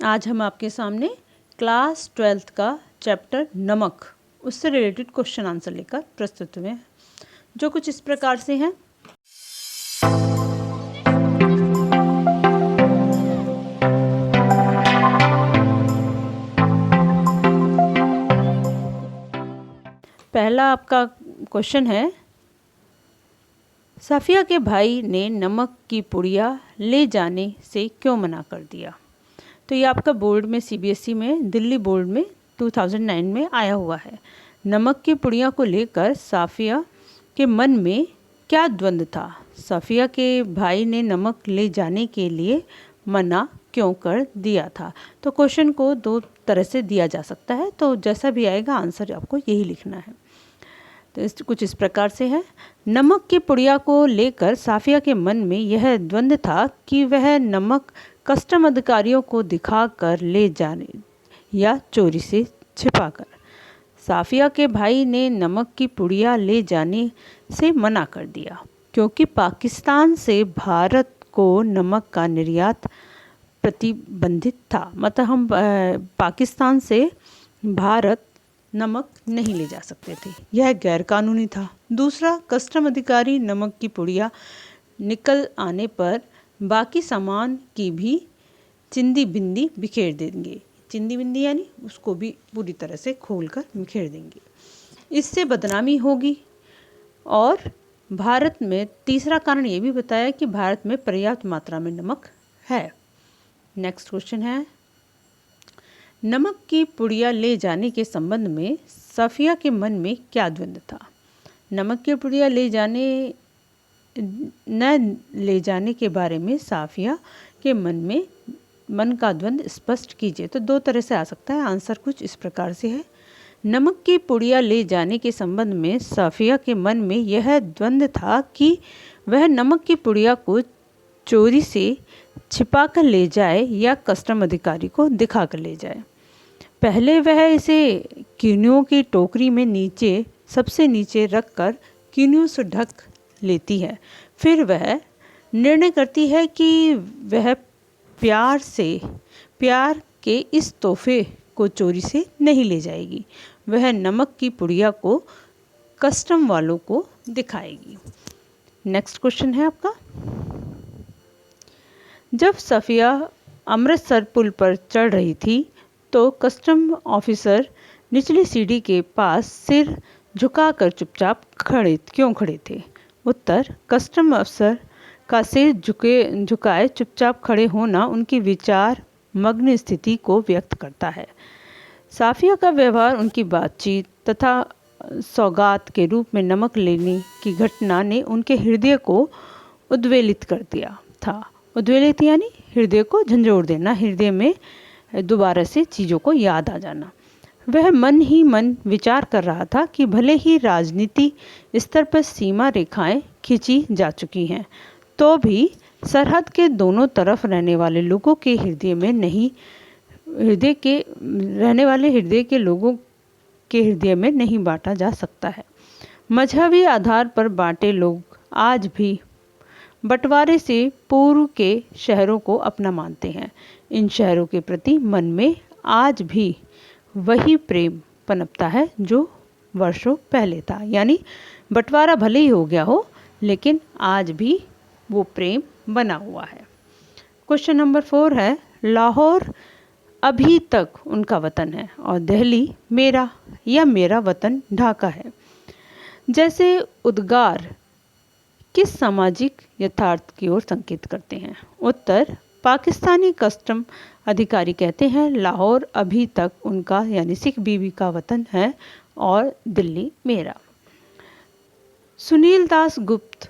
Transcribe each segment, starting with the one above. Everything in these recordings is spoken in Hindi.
आज हम आपके सामने क्लास 12th का चैप्टर नमक उससे रिलेटेड क्वेश्चन आंसर लेकर प्रस्तुत हुए हैं, जो कुछ इस प्रकार से हैं। पहला आपका क्वेश्चन है, साफिया के भाई ने नमक की पुड़िया ले जाने से क्यों मना कर दिया। तो ये आपका बोर्ड में सीबीएसई में, दिल्ली बोर्ड में 2009 में आया हुआ है। नमक की पुड़िया को लेकर साफिया के मन में क्या द्वंद्व था। साफिया के भाई ने नमक ले जाने के लिए मना क्यों कर दिया था। तो क्वेश्चन को दो तरह से दिया जा सकता है, तो जैसा भी आएगा आंसर आपको यही लिखना है। तो कुछ इस प्रकार से है, नमक की पुड़िया को लेकर साफिया के मन में यह द्वंद्व था कि वह नमक कस्टम अधिकारियों को दिखाकर ले जाने या चोरी से छिपाकर। साफिया के भाई ने नमक की पुड़िया ले जाने से मना कर दिया क्योंकि पाकिस्तान से भारत को नमक का निर्यात प्रतिबंधित था। मतलब हम पाकिस्तान से भारत नमक नहीं ले जा सकते थे, यह गैरकानूनी था। दूसरा, कस्टम अधिकारी नमक की पुड़िया निकल आने पर बाकी सामान की भी चिंदी बिंदी बिखेर देंगे। चिंदी बिंदी यानी उसको भी पूरी तरह से खोलकर बिखेर देंगे, इससे बदनामी होगी। और भारत में तीसरा कारण ये भी बताया कि भारत में पर्याप्त मात्रा में नमक है। नेक्स्ट क्वेश्चन है, नमक की पुड़िया ले जाने के संबंध में साफिया के मन में क्या द्वंद्व था। नमक की पुड़िया न ले जाने के बारे में साफिया के मन का द्वंद्व स्पष्ट कीजिए। तो दो तरह से आ सकता है, आंसर कुछ इस प्रकार से है। नमक की पुड़िया ले जाने के संबंध में साफिया के मन में यह द्वंद्व था कि वह नमक की पुड़िया को चोरी से छिपा कर ले जाए या कस्टम अधिकारी को दिखा कर ले जाए। पहले वह इसे कीनियों की टोकरी में सबसे नीचे रखकर कीनियों से ढक लेती है। फिर वह निर्णय करती है कि वह प्यार के इस तोहफे को चोरी से नहीं ले जाएगी। वह नमक की पुड़िया को कस्टम वालों को दिखाएगी। नेक्स्ट क्वेश्चन है आपका, जब साफिया अमृतसर पुल पर चढ़ रही थी तो कस्टम ऑफिसर निचली सीढ़ी के पास सिर झुकाकर चुपचाप क्यों खड़े थे। उत्तर, कस्टम अफसर का सिर झुकाए चुपचाप खड़े होना उनकी विचार मग्न स्थिति को व्यक्त करता है। साफिया का व्यवहार, उनकी बातचीत तथा सौगात के रूप में नमक लेने की घटना ने उनके हृदय को उद्वेलित कर दिया था। उद्वेलित यानी हृदय को झंझोर देना, हृदय में दोबारा से चीज़ों को याद आ जाना। वह मन ही मन विचार कर रहा था कि भले ही राजनीति स्तर पर सीमा रेखाएं खींची जा चुकी हैं, तो भी सरहद के दोनों तरफ रहने वाले लोगों के हृदय में नहीं बांटा जा सकता है। मजहबी आधार पर बांटे लोग आज भी बंटवारे से पूर्व के शहरों को अपना मानते हैं। इन शहरों के प्रति मन में आज भी वही प्रेम पनपता है जो वर्षों पहले था। यानी बंटवारा भले ही हो गया हो, लेकिन आज भी वो प्रेम बना हुआ है। क्वेश्चन नंबर 4 है, लाहौर अभी तक उनका वतन है और दिल्ली मेरा वतन ढाका है जैसे उद्गार किस सामाजिक यथार्थ की ओर संकेत करते हैं। उत्तर, पाकिस्तानी कस्टम अधिकारी कहते हैं लाहौर अभी तक उनका यानी सिख बीवी का वतन है और दिल्ली मेरा। सुनील दास गुप्त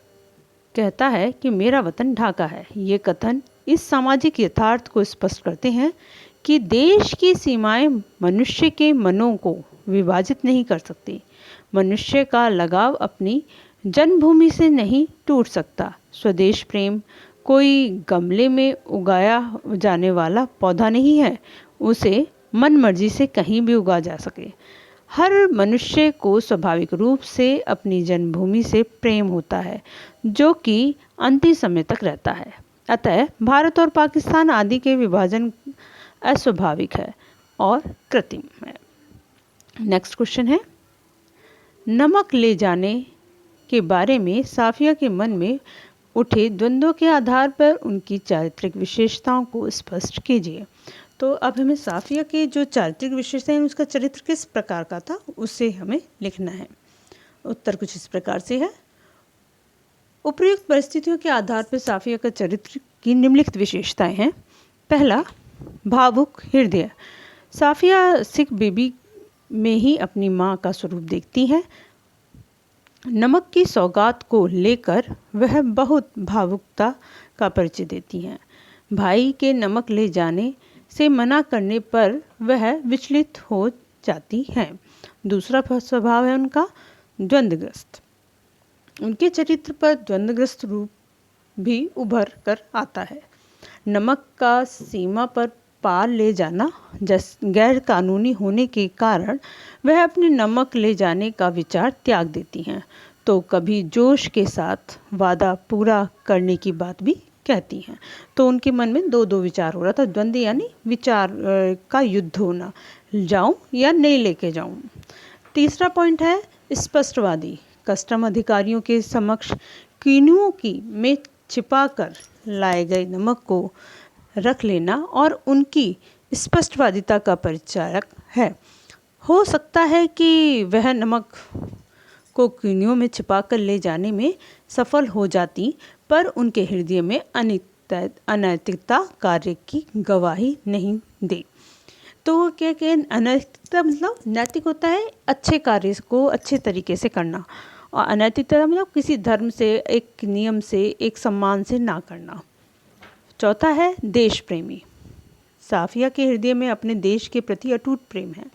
कहता है कि मेरा वतन ढाका है। ये कथन इस सामाजिक यथार्थ को स्पष्ट करते हैं कि देश की सीमाएं मनुष्य के मनों को विभाजित नहीं कर सकती। मनुष्य का लगाव अपनी जन्मभूमि से नहीं टूट सकता। स्वदेश प्रेम कोई गमले में उगाया जाने वाला पौधा नहीं है, उसे मन मर्जी से कहीं भी उगा जा सके। हर मनुष्य को स्वाभाविक रूप से अपनी जन्मभूमि से प्रेम होता है, जो कि अंतिम समय तक रहता है। अतः भारत और पाकिस्तान आदि के विभाजन अस्वाभाविक है और कृत्रिम है। नेक्स्ट क्वेश्चन है, नमक ले जाने के बारे में साफिया के मन में उठे द्वंद्वों के आधार पर उनकी चारित्रिक विशेषताओं को स्पष्ट कीजिए। तो अब हमें साफिया की जो चारित्रिक विशेषताएं, उसका चरित्र किस प्रकार का था, उसे हमें लिखना है। उत्तर कुछ इस प्रकार से है, उपर्युक्त परिस्थितियों के आधार पर साफिया का चरित्र की निम्नलिखित विशेषताएं हैं। पहला, भावुक हृदय। साफिया सिख बीबी में ही अपनी माँ का स्वरूप देखती हैं। नमक की सौगात को लेकर वह बहुत भावुकता का परिचय देती हैं। भाई के नमक ले जाने से मना करने पर वह विचलित हो जाती हैं। दूसरा स्वभाव है उनका द्वंद्वग्रस्त। उनके चरित्र पर द्वंद्वग्रस्त रूप भी उभर कर आता है। नमक का सीमा पर पार ले जाना गैर कानूनी होने के कारण वह अपने नमक ले जाने का विचार त्याग देती हैं, तो कभी जोश के साथ वादा पूरा करने की बात भी कहती हैं। तो उनके मन में दो दो विचार हो रहा था, द्वंद्व यानी विचार का युद्ध होना, जाऊं या नहीं लेके जाऊं। तीसरा पॉइंट है स्पष्टवादी। कस्टम अधिकारियों के समक्ष कीनुओं की में छिपा कर लाए गए नमक को रख लेना और उनकी स्पष्टवादिता का परिचायक है। हो सकता है कि वह नमक को कीनियों में छिपाकर ले जाने में सफल हो जाती, पर उनके हृदय में अनैतिकता कार्य की गवाही नहीं दे। तो क्या अनैतिकता मतलब नैतिक होता है अच्छे कार्य को अच्छे तरीके से करना, और अनैतिकता मतलब किसी धर्म से, एक नियम से, एक सम्मान से ना करना। चौथा है देश प्रेमी। साफिया के हृदय में अपने देश के प्रति अटूट प्रेम है।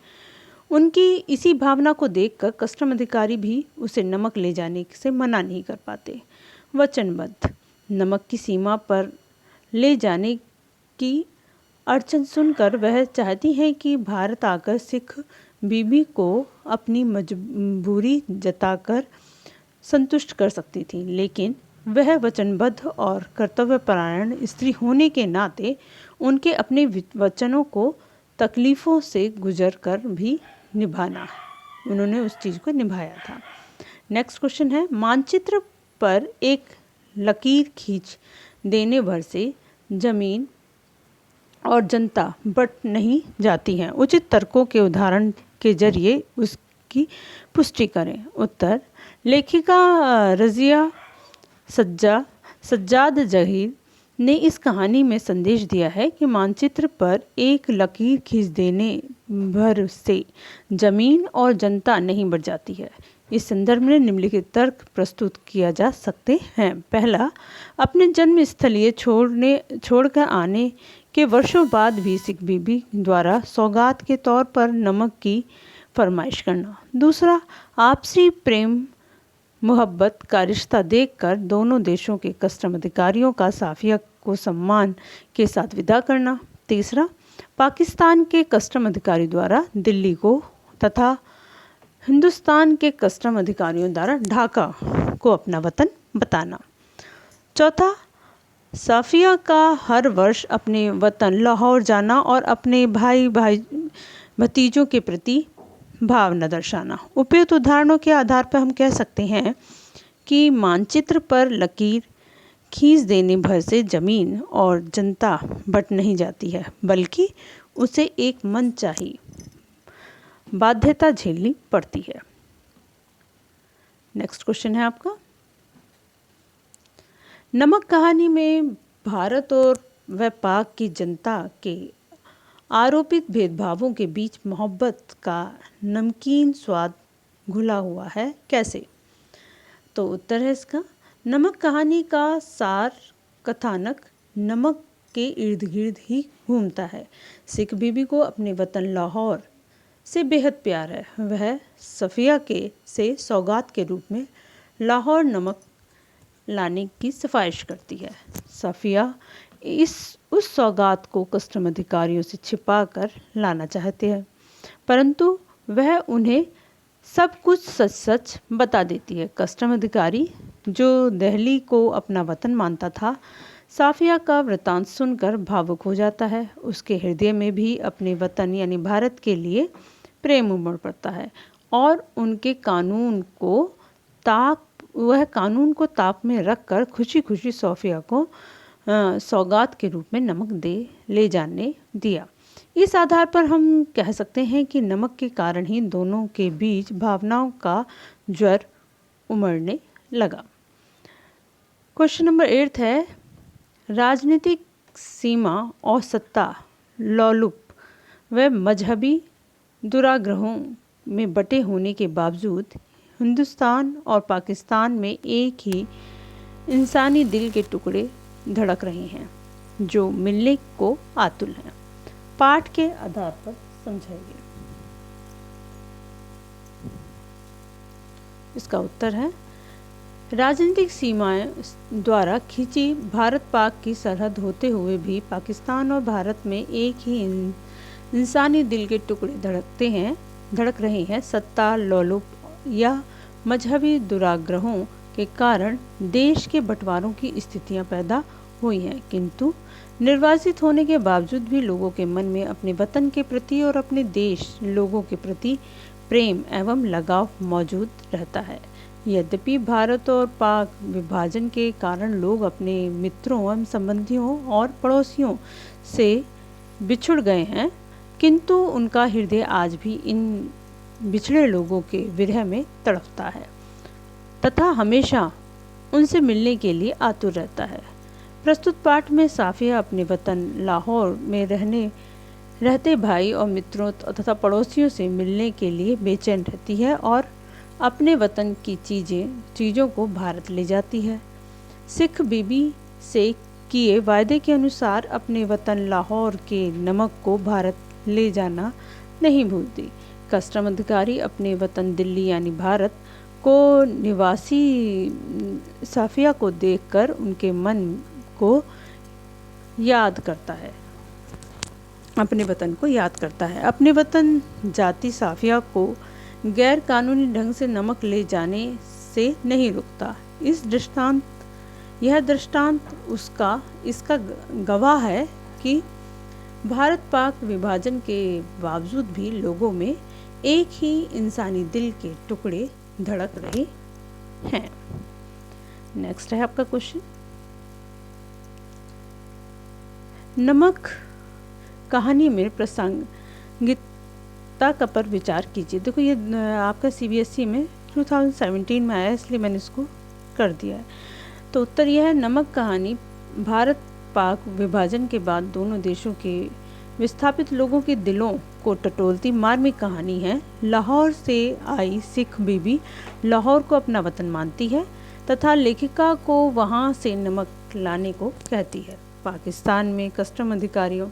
उनकी इसी भावना को देखकर कस्टम अधिकारी भी उसे नमक ले जाने से मना नहीं कर पाते। वचनबद्ध। नमक की सीमा पर ले जाने की अड़चन सुनकर वह चाहती हैं कि भारत आकर सिख बीबी को अपनी मजबूरी जताकर संतुष्ट कर सकती थी, लेकिन वह वचनबद्ध और कर्तव्यपरायण स्त्री होने के नाते उनके अपने वचनों को तकलीफ़ों से गुजर कर भी निभाना, उन्होंने उस चीज़ को निभाया था। नेक्स्ट क्वेश्चन है, मानचित्र पर एक लकीर खींच देने भर से जमीन और जनता बट नहीं जाती हैं। उचित तर्कों के उदाहरण के जरिए उसकी पुष्टि करें। उत्तर, लेखिका रज़िया सज्जाद जहीर ने इस कहानी में संदेश दिया है कि मानचित्र पर एक लकीर खींच देने भर से जमीन और जनता नहीं बढ़ जाती है। इस संदर्भ में निम्नलिखित तर्क प्रस्तुत किया जा सकते हैं। पहला, अपने जन्म स्थलीय छोड़कर आने के वर्षों बाद भी सिख बीबी द्वारा सौगात के तौर पर नमक की फरमाइश करना। दूसरा, आपसी प्रेम मोहब्बत का रिश्ता देखकर दोनों देशों के कस्टम अधिकारियों का साफिया को सम्मान के साथ विदा करना। तीसरा, पाकिस्तान के कस्टम अधिकारी द्वारा दिल्ली को तथा हिंदुस्तान के कस्टम अधिकारियों द्वारा ढाका को अपना वतन बताना। चौथा, साफिया का हर वर्ष अपने वतन लाहौर जाना और अपने भाई भतीजों के प्रति भावना दर्शाना। उपयुक्त उदाहरणों के आधार पर हम कह सकते हैं कि मानचित्र पर लकीर खींच देने भर से जमीन और जनता बट नहीं जाती है, बल्कि उसे एक मनचाही बाध्यता झेलनी पड़ती है। नेक्स्ट क्वेश्चन है आपका, नमक कहानी में भारत और व पाक की जनता के आरोपित भेदभावों के बीच मोहब्बत का नमकीन स्वाद घुला हुआ है, कैसे? तो उत्तर है इसका, नमक कहानी का सार कथानक नमक के इर्द गिर्द ही घूमता है। सिख बीबी को अपने वतन लाहौर से बेहद प्यार है। वह सफ़िया से सौगात के रूप में लाहौर नमक लाने की सिफारिश करती है। सफ़िया उस सौगात को कस्टम अधिकारियों से छिपा कर लाना चाहते हैं, परंतु वह उन्हें सब कुछ सच सच बता देती है। कस्टम अधिकारी जो दिल्ली को अपना वतन मानता था, साफिया का वृतांत सुनकर भावुक हो जाता है। उसके हृदय में भी अपने वतन यानी भारत के लिए प्रेम उमड़ पड़ता है और वह कानून को ताक में रखकर खुशी खुशी सोफिया को सौगात के रूप में नमक ले जाने दिया। इस आधार पर हम कह सकते हैं कि नमक के कारण ही दोनों के बीच भावनाओं का ज्वर उमड़ने लगा। क्वेश्चन नंबर 8 है, राजनीतिक सीमा और सत्ता लोलुप व मजहबी दुराग्रहों में बटे होने के बावजूद हिंदुस्तान और पाकिस्तान में एक ही इंसानी दिल के टुकड़े धड़क रहे हैं जो मिलने को आतुर हैं। पाठ के आधार पर समझाइए। इसका उत्तर है, राजनीतिक सीमाएं द्वारा खींची भारत पाक की सरहद होते हुए भी पाकिस्तान और भारत में एक ही इंसानी दिल के टुकड़े धड़क रहे हैं। सत्ता लोलुप या मजहबी दुराग्रहों के कारण देश के बंटवारों की स्थितियां पैदा हुई हैं, किंतु निर्वासित होने के बावजूद भी लोगों के मन में अपने वतन के प्रति और अपने देश लोगों के प्रति प्रेम एवं लगाव मौजूद रहता है। यद्यपि भारत और पाक विभाजन के कारण लोग अपने मित्रों एवं संबंधियों और पड़ोसियों से बिछुड़ गए हैं, किंतु उनका हृदय आज भी इन बिछड़े लोगों के विरह में तड़पता है तथा हमेशा उनसे मिलने के लिए आतुर रहता है। प्रस्तुत पाठ में साफिया अपने वतन लाहौर में रहते भाई और मित्रों तथा पड़ोसियों से मिलने के लिए बेचैन रहती है और अपने वतन की चीज़ों को भारत ले जाती है। सिख बीबी से किए वायदे के अनुसार अपने वतन लाहौर के नमक को भारत ले जाना नहीं भूलती। कस्टम अधिकारी अपने वतन दिल्ली यानी भारत को निवासी साफिया को देखकर उनके मन को याद करता है, अपने वतन को याद करता है। अपने वतन जाती साफिया को गैर कानूनी ढंग से नमक ले जाने से नहीं रुकता। यह दृष्टांत इसका गवाह है कि भारत पाक विभाजन के बावजूद भी लोगों में एक ही इंसानी दिल के टुकड़े धड़क रहे हैं। नेक्स्ट है आपका क्वेश्चन, नमक कहानी में प्रासंगिकता का पर विचार कीजिए। देखो ये आपका CBSE में 2017 में आया, इसलिए मैंने इसको कर दिया है। तो उत्तर यह है, नमक कहानी भारत पाक विभाजन के बाद दोनों देशों के विस्थापित लोगों के दिलों को टटोलती मार्मिक कहानी है। लाहौर से आई सिख बीबी लाहौर को अपना वतन मानती है तथा लेखिका को वहां से नमक लाने को कहती है। पाकिस्तान में कस्टम अधिकारियों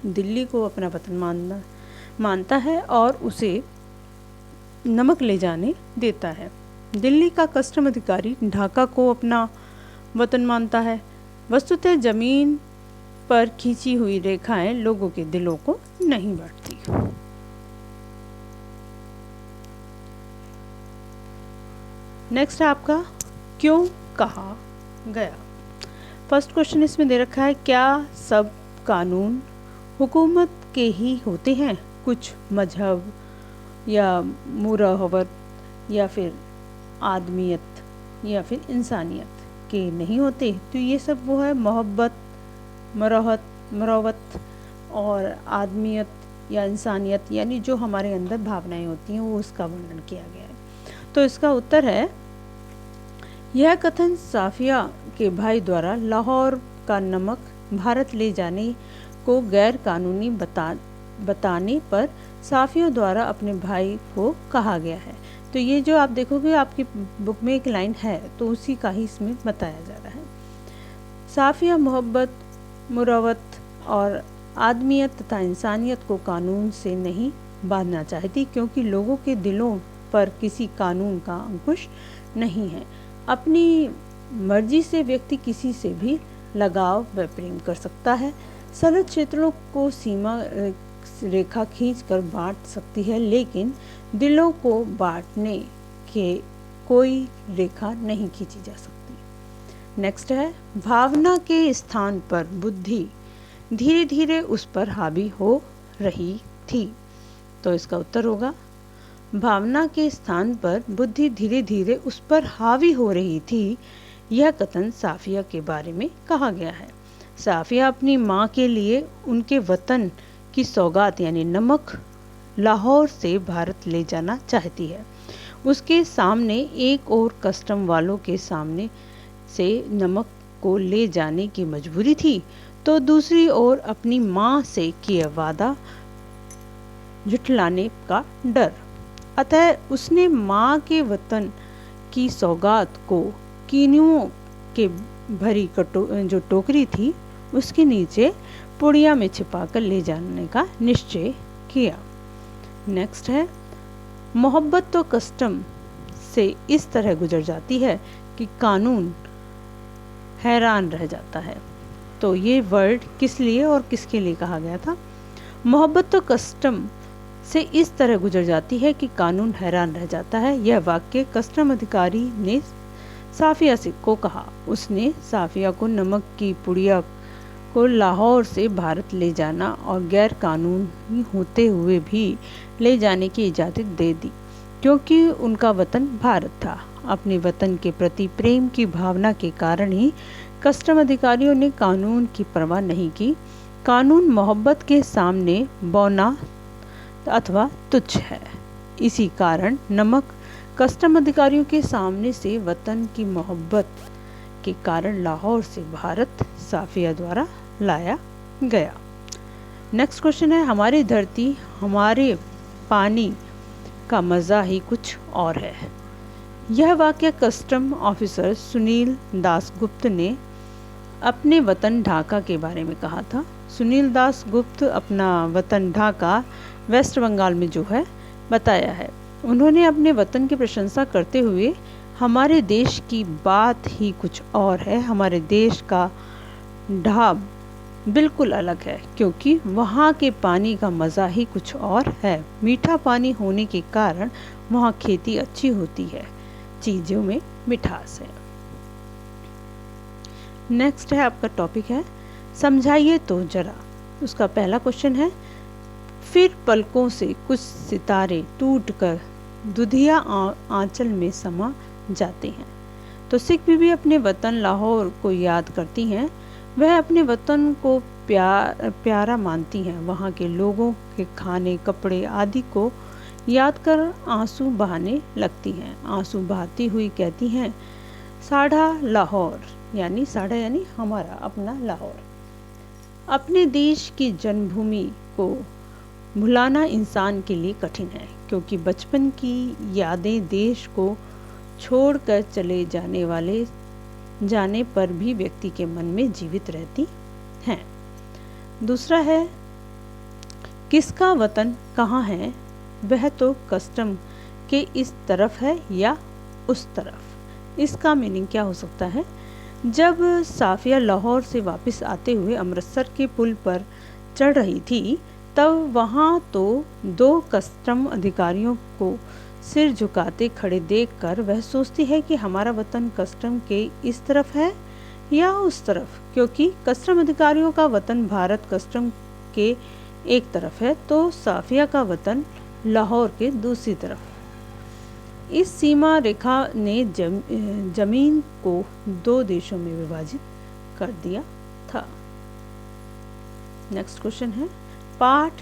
दिल्ली को अपना वतन मानता है और उसे नमक ले जाने देता है। दिल्ली का कस्टम अधिकारी ढाका को अपना वतन मानता है। वस्तुतः जमीन पर खींची हुई रेखाएं लोगों के दिलों को नहीं बांटती। नेक्स्ट है आपका क्यों कहा गया। फर्स्ट क्वेश्चन इसमें दे रखा है, क्या सब कानून हुकूमत के ही होते हैं? कुछ मजहब या मुरावत या फिर आदमियत या फिर इंसानियत के नहीं होते? तो ये सब वो है मोहब्बत, मरवत और आदमियत या इंसानियत, यानी जो हमारे अंदर भावनाएं होती हैं वो उसका वर्णन किया गया है। तो इसका उत्तर है, यह कथन साफिया के भाई द्वारा लाहौर का नमक भारत ले जाने को गैर कानूनी बताने पर साफिया द्वारा अपने भाई को कहा गया है। तो ये जो आप देखोगे आपकी बुक में एक लाइन है, तो उसी का ही इसमें बताया जा रहा है। साफिया मोहब्बत, मुरावत और आदमियत तथा इंसानियत को कानून से नहीं बांधना चाहती, क्योंकि लोगों के दिलों पर किसी कानून का अंकुश नहीं है। अपनी मर्जी से व्यक्ति किसी से भी लगाव व प्रेम कर सकता है। सरहद क्षेत्रों को सीमा रेखा खींचकर बांट सकती है, लेकिन दिलों को बांटने के कोई रेखा नहीं खींची जा सकती। नेक्स्ट है, भावना के स्थान पर बुद्धि धीरे धीरे उस पर हावी हो रही थी। तो इसका उत्तर होगा, भावना के स्थान पर बुद्धि धीरे धीरे उस पर हावी हो रही थी। यह कथन साफिया के बारे में कहा गया है। साफिया अपनी माँ के लिए उनके वतन की सौगात यानी नमक लाहौर से भारत ले जाना चाहती है। उसके सामने एक और कस्टम वालों के सामने से नमक को ले जाने की मजबूरी थी, तो दूसरी ओर अपनी माँ से किया वादा झुठलाने का डर। अतः उसने माँ के वतन की सौगात को कीनुओं के भरी जो टोकरी थी उसके नीचे पुड़िया में छिपाकर ले जाने का निश्चय किया। नेक्स्ट है, मोहब्बत तो कस्टम से इस तरह गुजर जाती है कि कानून हैरान रह जाता है। तो ये वर्ड किस लिए और किसके लिए कहा गया था? मोहब्बत तो कस्टम से इस तरह गुजर जाती है कि कानून हैरान रह जाता है। यह वाक्य कस्टम अधिकारी ने साफिया को कहा। उसने साफिया को नमक की पुड़िया को लाहौर से भारत ले जाना और गैर कानूनी होते हुए भी ले जाने की इजाज़त दे दी, क्योंकि उनका वतन भारत था। अपने वतन के प्रति प्रेम की भावना के कारण ही कस्टम अधिकारियों ने कानून की परवाह नहीं की। कानून मोहब्बत के सामने बौना अथवा तुच्छ है। इसी कारण नमक कस्टम अधिकारियों के सामने से वतन की मोहब्बत के कारण लाहौर से भारत साफिया द्वारा लाया गया। नेक्स्ट क्वेश्चन है, हमारी धरती हमारे पानी का मज़ा ही कुछ और है। यह वाक्य कस्टम ऑफिसर सुनील दासगुप्त ने अपने वतन ढाका के बारे में कहा था। सुनील दासगुप्त अपना वतन ढाका वेस्ट बंगाल में जो है बताया है। उन्होंने अपने वतन की प्रशंसा करते हुए, हमारे देश की बात ही कुछ और है। हमारे देश का ढाब बिल्कुल अलग है, क्योंकि वहाँ के पानी का मज़ा ही कुछ और है। मीठा पानी होने के कारण वहाँ खेती अच्छी होती है, चीज़ों में मिठास है। नेक्स्ट है आपका टॉपिक है, समझाइए तो जरा। उसका पहला क्वेश्चन है, फिर पलकों से कुछ सितारे टूटकर दुधिया आंचल में समा जाते हैं। तो सिख बीबी अपने वतन लाहौर को याद करती हैं। वह अपने वतन को प्यारा मानती हैं। वहाँ के लोगों के खाने, कपड़े आदि को याद कर आंसू बहाने लगती हैं। आंसू बहाती हुई कहती हैं, साढ़ा लाहौर, यानी साढ़ा यानी हमारा अपना लाहौर। अपने देश की जन्मभूमि को भुलाना इंसान के लिए कठिन है, क्योंकि बचपन की यादें देश को छोड़कर चले जाने पर भी व्यक्ति के मन में जीवित रहती हैं। दूसरा है, किसका वतन कहाँ है? वह तो कस्टम के इस तरफ है या उस तरफ। इसका मीनिंग क्या हो सकता है? जब साफिया लाहौर से वापस आते हुए अमृतसर के पुल पर चढ़ रही थी, तब वहाँ तो दो कस्टम अधिकारियों को सिर झुकाते खड़े देखकर वह सोचती है कि हमारा वतन कस्टम के इस तरफ है या उस तरफ, क्योंकि कस्टम अधिकारियों का वतन भारत कस्टम के एक तरफ है, तो साफिया का वतन लाहौर के दूसरी तरफ। इस सीमा रेखा ने जमीन को दो देशों में विभाजित कर दिया था। नेक्स्ट क्वेश्चन है, पाठ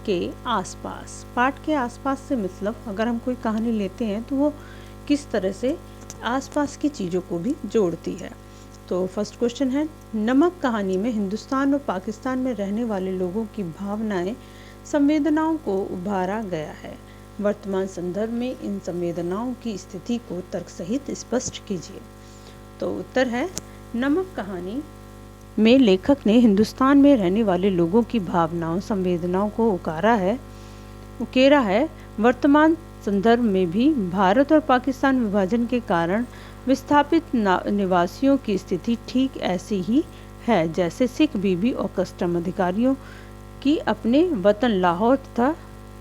के आसपास। पाठ के आसपास से मतलब अगर हम कोई कहानी लेते हैं तो वो किस तरह से आसपास की चीज़ों को भी जोड़ती है। तो फर्स्ट क्वेश्चन है, नमक कहानी में हिंदुस्तान और पाकिस्तान में रहने वाले लोगों की भावनाएं, संवेदनाओं को उभारा गया है। वर्तमान संदर्भ में इन संवेदनाओं की स्थिति को तर्क सहित स्पष्ट कीजिए। तो उत्तर है, नमक कहानी में लेखक ने हिंदुस्तान में रहने वाले लोगों की भावनाओं, संवेदनाओं को उकेरा है। वर्तमान संदर्भ में भी भारत और पाकिस्तान विभाजन के कारण विस्थापित निवासियों की स्थिति ठीक ऐसी ही है जैसे सिख बीबी और कस्टम अधिकारियों की अपने वतन लाहौर तथा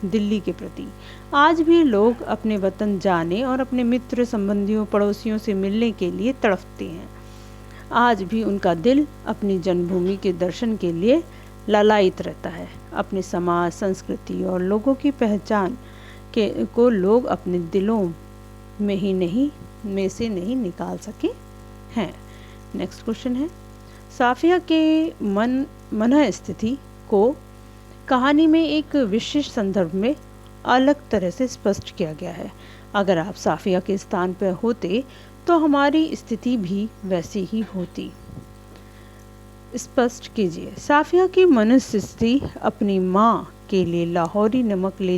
दिल्ली के प्रति। आज भी लोग अपने वतन जाने और अपने मित्र, संबंधियों, पड़ोसियों से मिलने के लिए तड़पते हैं। आज भी उनका दिल अपनी जन्मभूमि के दर्शन के लिए लालायित रहता है। अपने समाज, संस्कृति और लोगों की पहचान को लोग अपने दिलों में से नहीं निकाल सके हैं। नेक्स्ट क्वेश्चन है, साफिया के मन स्थिति को कहानी में एक विशेष संदर्भ में अलग तरह से स्पष्ट किया गया है। अगर आप साफिया के स्थान पर होते तो हमारी स्थिति भी वैसी ही होती। स्पष्ट कीजिए। साफिया की मनस्थिति अपनी माँ के लिए लाहौरी नमक ले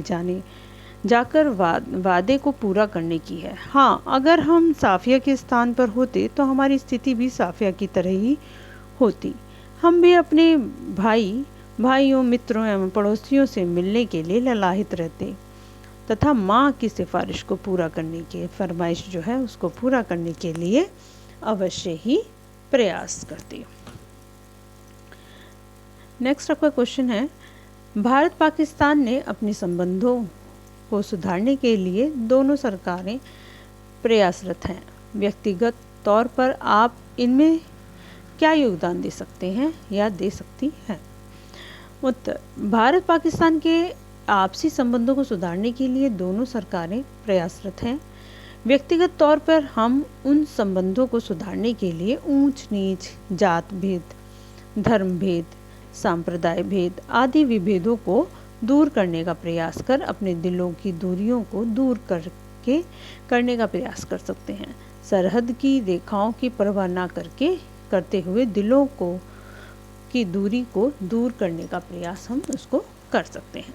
जाकर वादे को पूरा करने की है। हाँ, अगर हम साफिया के स्थान पर होते तो हमारी स्थिति भी साफिया की तरह ही होती। हम भी अपने भाइयों, मित्रों एवं पड़ोसियों से मिलने के लिए ललाहित रहते तथा माँ की सिफारिश को पूरा करने के फरमाइश जो है उसको पूरा करने के लिए अवश्य ही प्रयास करते। नेक्स्ट आपका क्वेश्चन है, भारत पाकिस्तान ने अपने संबंधों को सुधारने के लिए दोनों सरकारें प्रयासरत हैं। व्यक्तिगत तौर पर आप इनमें क्या योगदान दे सकते हैं या दे सकती हैं? उत्तर, भारत पाकिस्तान के आपसी संबंधों को सुधारने के लिए दोनों सरकारें प्रयासरत हैं। व्यक्तिगत तौर पर हम उन संबंधों को सुधारने के लिए ऊंच नीच, जात भेद, धर्म भेद, सांप्रदाय भेद आदि विभेदों को दूर करने का प्रयास कर अपने दिलों की दूरियों को दूर करने का प्रयास कर सकते हैं। सरहद की रेखाओं की परवाह न करते हुए दिलों की दूरी को दूर करने का प्रयास हम उसको कर सकते हैं।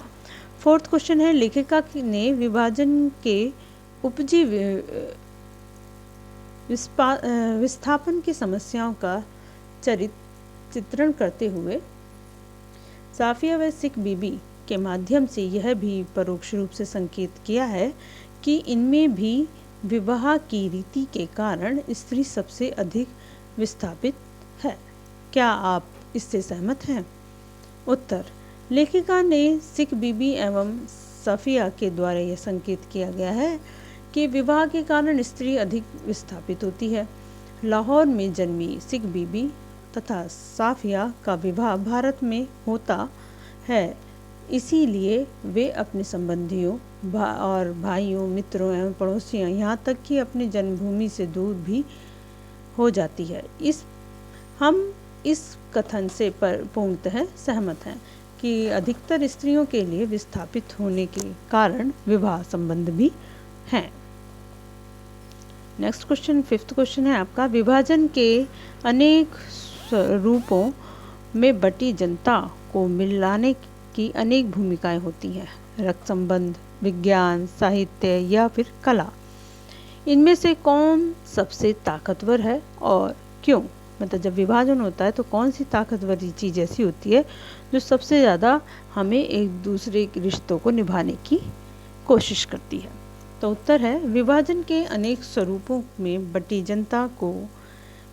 फोर्थ क्वेश्चन है, लेखिका ने विभाजन के उपजी विस्थापन की समस्याओं का चित्रण करते हुए साफिया व सिख बीबी के माध्यम से यह भी परोक्ष रूप से संकेत किया है कि इनमें भी विवाह की रीति के कारण स्त्री सबसे अधिक विस्थापित है। क्या आप इससे सहमत हैं? उत्तर, लेखिका ने सिख बीबी एवं साफिया के द्वारा यह संकेत किया गया है कि विवाह के कारण स्त्री अधिक विस्थापित होती है। लाहौर में जन्मी सिख बीबी तथा साफिया का विवाह भारत में होता है, इसीलिए वे अपने संबंधियों और भाइयों, मित्रों एवं पड़ोसियों, यहाँ तक कि अपनी जन्मभूमि से दूर भी हो जाती है। हम इस कथन से पूर्णतः सहमत हैं कि अधिकतर स्त्रियों के लिए विस्थापित होने के कारण विवाह संबंध भी हैं। नेक्स्ट क्वेश्चन, फिफ्थ क्वेश्चन है आपका, विभाजन के अनेक रूपों में बटी जनता को मिलाने की अनेक भूमिकाएं होती हैं। रक्त संबंध, विज्ञान, साहित्य या फिर कला, इनमें से कौन सबसे ताकतवर है और क्यों? मतलब जब विभाजन होता है तो कौन सी ताकतवर चीज़ ऐसी होती है जो सबसे ज़्यादा हमें एक दूसरे के रिश्तों को निभाने की कोशिश करती है? तो उत्तर है, विभाजन के अनेक स्वरूपों में बटी जनता को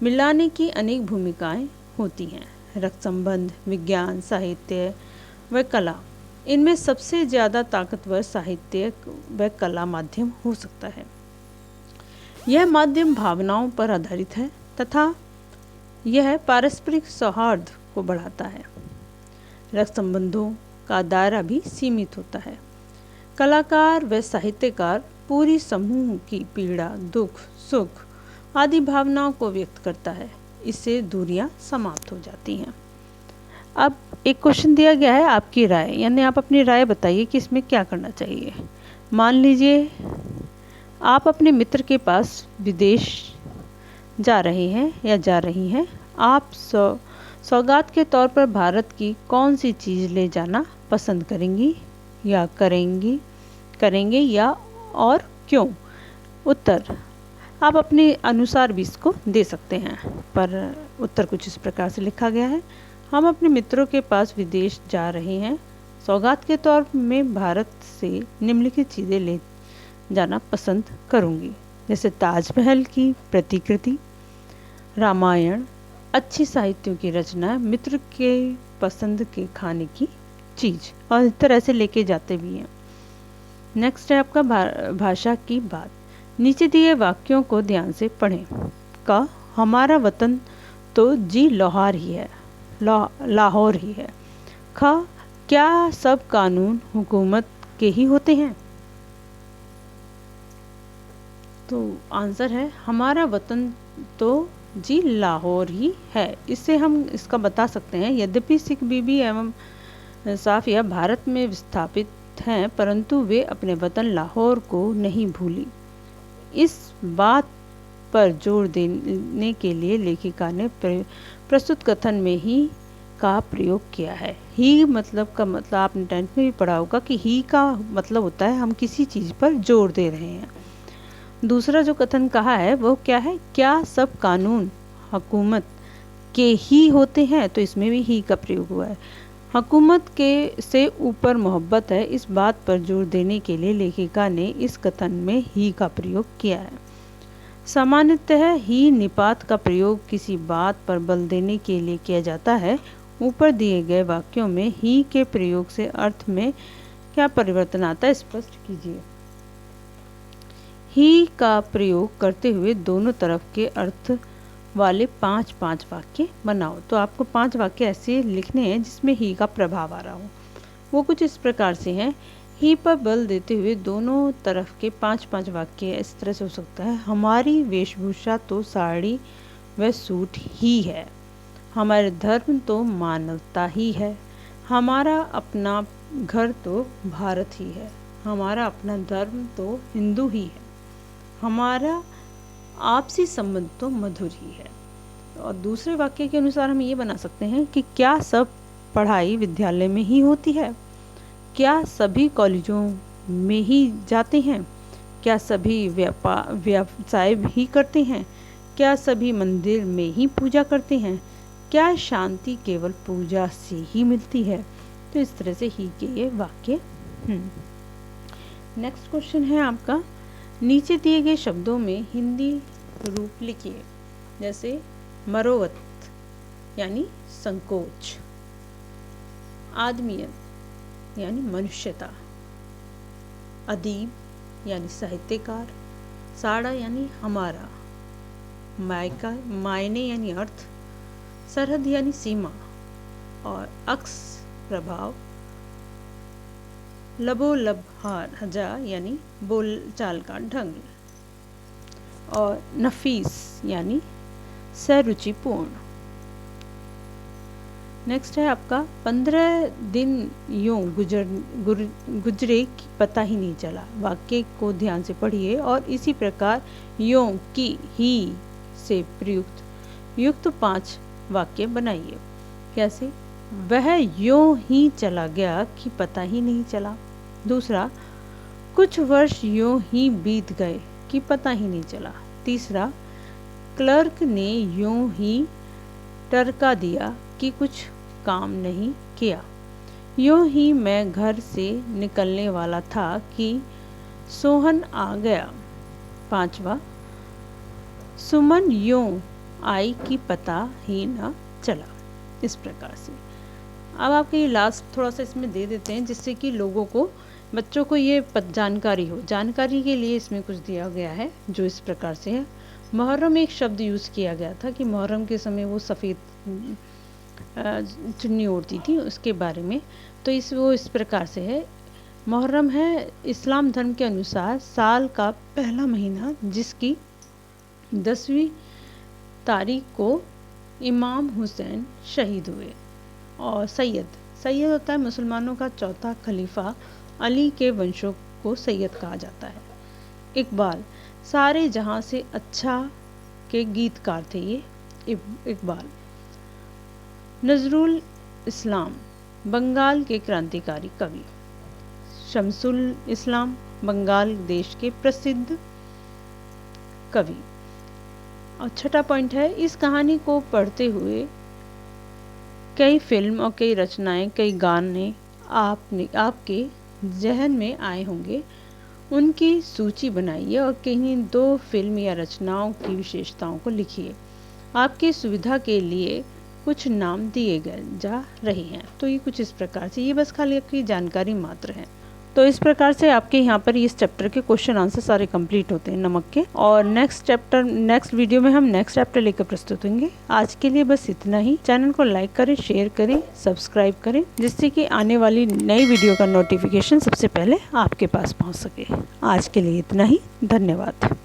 मिलाने की अनेक भूमिकाएं होती हैं। रक्त संबंध, विज्ञान, साहित्य व कला, इनमें सबसे ज़्यादा ताकतवर साहित्य व कला माध्यम हो सकता है। यह माध्यम भावनाओं पर आधारित है तथा यह पारस्परिक सौहार्द को बढ़ाता है। रक्त संबंधों का दायरा भी सीमित होता है। कलाकार व साहित्यकार पूरी समूह की पीड़ा, दुख, सुख आदि भावनाओं को व्यक्त करता है। इससे दूरियां समाप्त हो जाती हैं। अब एक क्वेश्चन दिया गया है, आपकी राय, यानी आप अपनी राय बताइए कि इसमें क्या करना चाहिए। मान लीजिए आप अपने मित्र के पास विदेश जा रहे हैं या जा रही हैं। आप सौगात के तौर पर भारत की कौन सी चीज़ ले जाना पसंद करेंगी या करेंगे या और क्यों? उत्तर, आप अपने अनुसार भी इसको दे सकते हैं, पर उत्तर कुछ इस प्रकार से लिखा गया है। हम अपने मित्रों के पास विदेश जा रहे हैं। सौगात के तौर में भारत से निम्नलिखित चीज़ें ले जाना पसंद करूंगी, जैसे ताजमहल की प्रतिकृति, रामायण, अच्छी साहित्यों की रचना, मित्र के पसंद के खाने की चीज़, और इस तरह से लेके जाते भी हैं। नेक्स्ट है आपका भाषा की बात। नीचे दिए वाक्यों को ध्यान से पढ़ें। का हमारा वतन तो जी लाहौर ही है, लाहौर ही है। ख, क्या सब कानून हुकूमत के ही होते हैं? तो आंसर है हमारा वतन तो जी लाहौर ही है। इससे हम इसका बता सकते हैं, यद्यपि सिख बीबी एवं साफिया भारत में विस्थापित हैं, परंतु वे अपने वतन लाहौर को नहीं भूली। इस बात पर जोर देने के लिए लेखिका ने प्रस्तुत कथन में ही का प्रयोग किया है। ही मतलब का मतलब आपने 10th में भी पढ़ा होगा कि ही का मतलब होता है हम किसी चीज़ पर जोर दे रहे हैं। दूसरा जो कथन कहा है वो क्या है, क्या सब कानून हुकूमत के ही होते हैं, तो इसमें भी ही का प्रयोग हुआ है। हुकूमत के से ऊपर मोहब्बत है, इस बात पर जोर देने के लिए लेखिका ने इस कथन में ही का प्रयोग किया है। सामान्यतः ही निपात का प्रयोग किसी बात पर बल देने के लिए किया जाता है। ऊपर दिए गए वाक्यों में ही के प्रयोग से अर्थ में क्या परिवर्तन आता है, स्पष्ट कीजिए। ही का प्रयोग करते हुए दोनों तरफ के अर्थ वाले 5-5 वाक्य बनाओ। तो आपको 5 वाक्य ऐसे लिखने हैं जिसमें ही का प्रभाव आ रहा हो। वो कुछ इस प्रकार से हैं। ही पर बल देते हुए दोनों तरफ के 5-5 वाक्य इस तरह से हो सकता है, हमारी वेशभूषा तो साड़ी व सूट ही है, हमारे धर्म तो मानवता ही है, हमारा अपना घर तो भारत ही है, हमारा अपना धर्म तो हिंदू ही है, हमारा आपसी संबंध तो मधुर ही है। और दूसरे वाक्य के अनुसार हम ये बना सकते हैं कि क्या सब पढ़ाई विद्यालय में ही होती है, क्या सभी कॉलेजों में ही जाते हैं, क्या सभी व्यवसाय भी करते हैं, क्या सभी मंदिर में ही पूजा करते हैं, क्या शांति केवल पूजा से ही मिलती है। तो इस तरह से ही के ये वाक्य। नेक्स्ट क्वेश्चन है आपका, नीचे दिए गए शब्दों में हिंदी रूप लिखिए। जैसे मरोवत यानी संकोच, आदमियत यानी मनुष्यता, अदीब यानी साहित्यकार, साड़ा यानी हमारा, मायका मायने यानी अर्थ, सरहद यानी सीमा, और अक्स प्रभाव, लबोलबहाजा यानी बोलचाल का ढंग, और नफीस यानी सरुचिपूर्ण। नेक्स्ट है आपका 15 दिन यूं गुजरे कि पता ही नहीं चला। वाक्य को ध्यान से पढ़िए और इसी प्रकार यों की ही से प्रयुक्त युक्त 5 वाक्य बनाइए। कैसे, वह यों ही चला गया कि पता ही नहीं चला। दूसरा, कुछ वर्ष यों ही बीत गए कि पता ही नहीं चला। तीसरा, क्लर्क ने यों ही टरका दिया कि कुछ काम नहीं किया। यों ही मैं घर से निकलने वाला था कि सोहन आ गया। पांचवा, सुमन यों आई कि पता ही न चला। इस प्रकार से अब आपके ये लास्ट थोड़ा सा इसमें दे देते हैं जिससे कि लोगों को, बच्चों को ये जानकारी हो। जानकारी के लिए इसमें कुछ दिया गया है जो इस प्रकार से है। मुहर्रम एक शब्द यूज़ किया गया था कि मुहर्रम के समय वो सफ़ेद चुन्नी ओढ़ती थी, उसके बारे में। तो वो इस प्रकार से है, मुहर्रम है इस्लाम धर्म के अनुसार साल का पहला महीना जिसकी 10वीं तारीख को इमाम हुसैन शहीद हुए। और सैयद होता है मुसलमानों का चौथा खलीफा, अली के वंशों को सैयद कहा जाता है। इकबाल सारे जहां से अच्छा के गीतकार थे ये इकबाल। नजरुल इस्लाम बंगाल के क्रांतिकारी कवि। शमसुल इस्लाम बंगाल देश के प्रसिद्ध कवि। और छठा पॉइंट है, इस कहानी को पढ़ते हुए कई फिल्म और कई रचनाएं, कई गाने आपके जहन में आए होंगे, उनकी सूची बनाइए और कहीं 2 फिल्म या रचनाओं की विशेषताओं को लिखिए। आपकी सुविधा के लिए कुछ नाम दिए गए जा रहे हैं। तो ये कुछ इस प्रकार से, ये बस खाली आपकी जानकारी मात्र है। तो इस प्रकार से आपके यहाँ पर इस चैप्टर के क्वेश्चन आंसर सारे कंप्लीट होते हैं नमक के। और नेक्स्ट वीडियो में हम नेक्स्ट चैप्टर लेकर प्रस्तुत होंगे। आज के लिए बस इतना ही। चैनल को लाइक करें, शेयर करें, सब्सक्राइब करें, जिससे कि आने वाली नई वीडियो का नोटिफिकेशन सबसे पहले आपके पास पहुँच सके। आज के लिए इतना ही। धन्यवाद।